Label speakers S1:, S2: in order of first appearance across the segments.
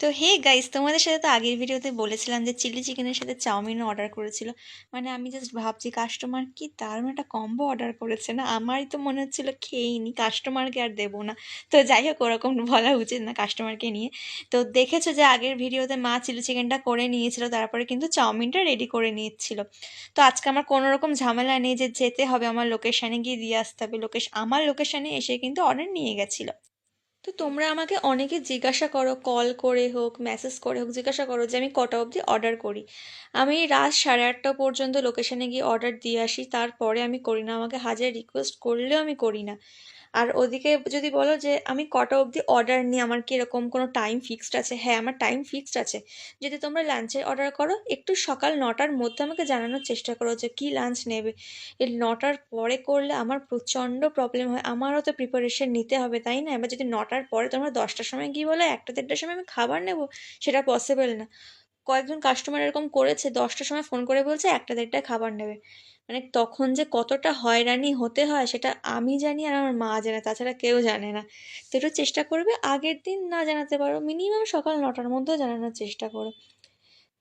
S1: তো hey guys, তোমাদের সাথে তো আগের ভিডিওতে বলেছিলাম যে চিলি চিকেনের সাথে চাউমিন অর্ডার করেছিল। মানে আমি জাস্ট ভাবছি কাস্টমার কি দারুণ একটা কম্বো অর্ডার করেছে না, আমারই তো মনে হচ্ছিল খেয়েই নি, কাস্টমারকে আর দেবো না। তো যাই হোক, ওরকম বলা উচিত না কাস্টমারকে নিয়ে। তো দেখেছো যে আগের ভিডিওতে মা চিলি চিকেনটা করে নিয়েছিল, তারপরে কিন্তু চাউমিনটা রেডি করে নিচ্ছিল। তো আজকে আমার কোনো রকম ঝামেলা নেই যে যেতে হবে আমার লোকেশানে গিয়ে দিয়ে আসতে হবে, আমার লোকেশানে এসে কিন্তু অর্ডার নিয়ে গেছিলো। তো তোমরা আমাকে অনেকে জিজ্ঞাসা করো, কল করে হোক মেসেজ করে হোক জিজ্ঞাসা করো যে আমি কটা অবধি অর্ডার করি। আমি রাত 8:30 পর্যন্ত লোকেশনে গিয়ে অর্ডার দিয়ে আসি, তারপরে আমি করি না। আমাকে হাজার রিকোয়েস্ট করলেও আমি করি না। আর ওদিকে যদি বলো যে আমি কটা অবধি অর্ডার নিই, আমার কি এরকম কোনো টাইম ফিক্সড আছে? হ্যাঁ, আমার টাইম ফিক্সড আছে। যদি তোমরা লাঞ্চের অর্ডার করো, একটু সকাল 9টার মধ্যে আমাকে জানানোর চেষ্টা করো যে কী লাঞ্চ নেবে। এই 9টার পরে করলে আমার প্রচণ্ড প্রবলেম হয়, আমারও তো প্রিপারেশন নিতে হবে, তাই না? এবার যদি 9টার পরে তোমরা 10টার সময় গিয়ে বলো 1টা 1:30টার সময় আমি খাবার নেব, সেটা পসিবল না। কয়েকজন কাস্টমার এরকম করেছে, 10টার সময় ফোন করে বলছে 1টা 1:30টায় খাবার নেবে। মানে তখন যে কতটা হয়রানি হতে হয় সেটা আমি জানি আর আমার মা জানে, তাছাড়া কেউ জানে না। তো একটু চেষ্টা করবে আগের দিন না জানাতে পারো, মিনিমাম সকাল 9টার মধ্যেও জানানোর চেষ্টা করো।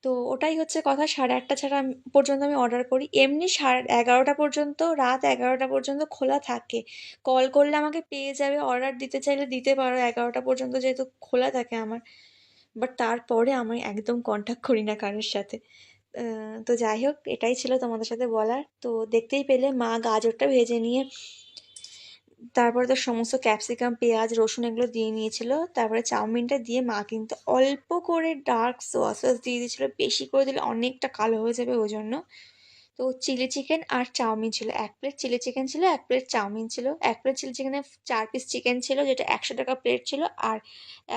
S1: তো ওটাই হচ্ছে কথা। 8:30 ছাড়া পর্যন্ত আমি অর্ডার করি। এমনি 11:30 পর্যন্ত, রাত 11টা পর্যন্ত খোলা থাকে। কল করলে আমাকে পেয়ে যাবে, অর্ডার দিতে চাইলে দিতে পারো, 11টা পর্যন্ত যেহেতু খোলা থাকে আমার। বাট তারপরে আমি একদম কন্ট্যাক্ট করি না কারোর সাথে। তো যাই হোক, এটাই ছিল তোমাদের সাথে বলার। তো দেখতেই পেলে মা গাজরটা ভেজে নিয়ে তারপরে তো সমস্ত ক্যাপসিকাম পেঁয়াজ রসুন এগুলো দিয়ে নিয়েছিল, তারপরে চাউমিনটা দিয়ে মা কিন্তু অল্প করে ডার্ক সস দিয়ে দিয়েছিল, বেশি করে দিলে অনেকটা কালো হয়ে যাবে ওই জন্য। তো চিলি চিকেন আর চাউমিন ছিল, 1 প্লেট চিলি চিকেন ছিল, 1 প্লেট চাউমিন ছিল। 1 প্লেট চিলি চিকেনে 4 পিস চিকেন ছিল, যেটা 100 টাকা প্লেট ছিল। আর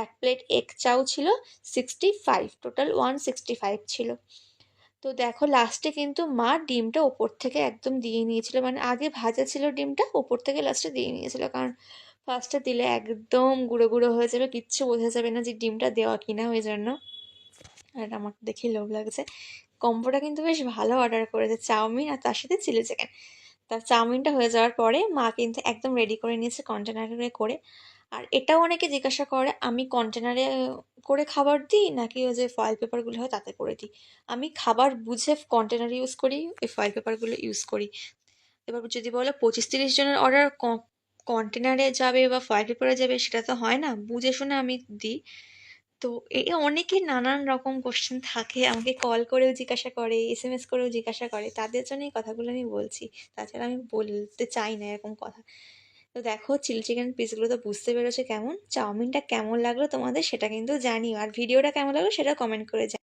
S1: 1 প্লেট এগ চাউ ছিল, 65, টোটাল 165 ছিল। তো দেখো লাস্টে কিন্তু মা ডিমটা ওপর থেকে একদম দিয়ে নিয়েছিল, মানে আগে ভাজা ছিল ডিমটা, ওপর থেকে লাস্টে দিয়ে নিয়েছিল, কারণ ফার্স্টে দিলে একদম গুঁড়ো গুঁড়ো হয়ে যাবে, কিচ্ছু বোঝা যাবে না যে ডিমটা দেওয়া কিনা, ওই জন্য। আর আমার দেখেই লোভ লাগছে। কম্বোটা কিন্তু বেশ ভালো অর্ডার করেছে, চাউমিন আর তার সাথে চিলি চিকেন। তার চাউমিনটা হয়ে যাওয়ার পরে মা কিন্তু একদম রেডি করে নিয়েছে কন্টেনারে করে। আর এটাও অনেকে জিজ্ঞাসা করে আমি কন্টেনারে করে খাবার দিই নাকি ওই যে ফয়েল পেপারগুলো হয় তাতে করে দিই। আমি খাবার বুঝে কন্টেনার ইউজ করি, ওই ফয়েল পেপারগুলো ইউজ করি। এবার যদি বলো 25-30 জনের অর্ডার কন্টেনারে যাবে বা ফয়েল পেপারে যাবে, সেটা তো হয় না, বুঝে শুনে আমি দিই। তো এই অনেকের নানান রকম কোশ্চেন থাকে, আমাকে কল করেও জিজ্ঞাসা করে, এসএমএস করেও জিজ্ঞাসা করে, তাদের জন্য এই কথাগুলো আমি বলছি। তাছাড়া আমি বলতে চাই না এরকম কথা। তো দেখো চিলি চিকেন পিসগুলো তো বুঝতে পেরেছো কেমন, চাউমিনটা কেমন লাগলো তোমাদের সেটা কিন্তু জানিও, আর ভিডিওটা কেমন লাগলো সেটা কমেন্ট করে জানিও।